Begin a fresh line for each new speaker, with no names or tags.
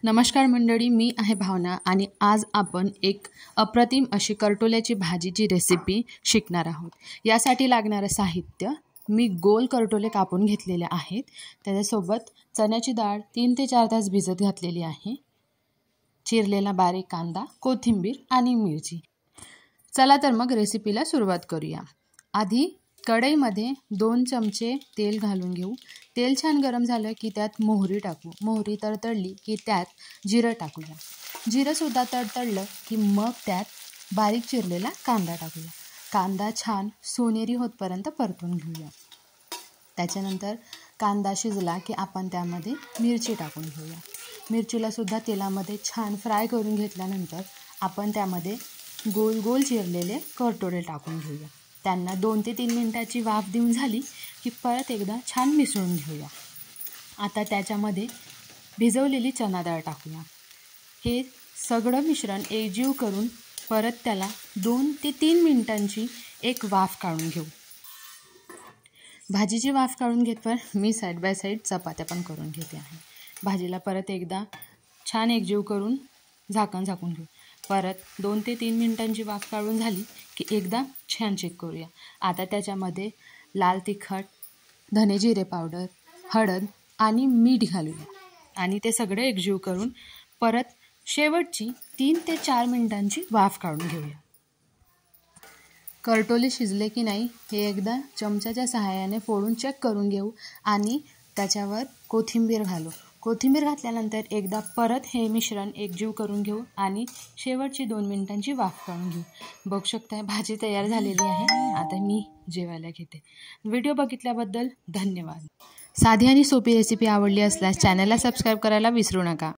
नमस्कार मंडळी, मी आहे भावना आणि आज आपण एक अप्रतिम अशी करटोल्याची भाजीची रेसिपी शिकणार आहोत। यासाठी लागणारे साहित्य, मी गोल करटोले कापून घेतलेले आहेत। त्याच्यासोबत चण्याची डाळ 3 ते 4 तास भिजत घातलेली आहे, चिरलेला बारीक कांदा, कोथिंबीर आणि मिरची। चला तर मग रेसिपीला सुरुवात करूया। आधी कढईमध्ये 2 चमचे तेल घालून घेऊ। तेल छान गरम झालं की त्यात मोहरी टाकू। मोहरी तडतडली की त्यात जिरं टाकूया। जिरं सुद्धा तडतडलं की मग त्यात बारीक चिरलेला कांदा टाकूया। कांदा छान सोनेरी होतपर्यंत परतून घेऊया। त्याच्यानंतर कांदा शिजला की आपण त्यामध्ये मिरची टाकून घेऊया। मिरचीला सुद्धा तेलामध्ये छान फ्राय करून घेतल्यानंतर आपण त्यामध्ये गोल गोल चिरलेले करटोले टाकून घेऊया। त्यांना 2 ते 3 मिनिटाची वाफ देऊन झाली की परत एकदा छान मिसळून घेऊया। आता त्याच्यामध्ये भिजवलेली चणा डाळ टाकूया। हे सगळं मिश्रण एकजीव करून परत त्याला 2 ते 3 मिनिटांची एक वाफ काढून घेऊ। भाजीची वाफ काढून घेतवर मी साईड बाय साईड चपात्या पण करून घेते आहे। भाजीला परत एकदा छान एकजीव करून झाकण झाकून घेऊ। परत 2 ते 3 मिनिटांची वाफ काढून झाली की एकदा छान चेक करूया। आता त्याच्यामध्ये लाल तिखट, धने जिरे पावडर, हळद आणि मीठ घालूया आणि ते सगळे एकजीव करून परत शेवटची 3 ते 4 मिनिटांची वाफ काढून घेऊया। करटोले शिजले की नाही हे एकदा चमच्याच्या सहाय्याने फोडून चेक करून घेऊ आणि त्याच्यावर कोथिंबीर घालू। कोथिंबीर घातल्यानंतर एकदा परत हे मिश्रण एकजीव करून घेऊ आणि शेवटची 2 मिनिटांची वाफ काढून घेऊ। बघू शकता भाजी तयार झालेली आहे। आता मी जेवायला घेते। व्हिडिओ बघितल्याबद्दल धन्यवाद। साधी आणि सोपी रेसिपी आवडली असल्यास चॅनलला सबस्क्राईब करायला विसरू नका।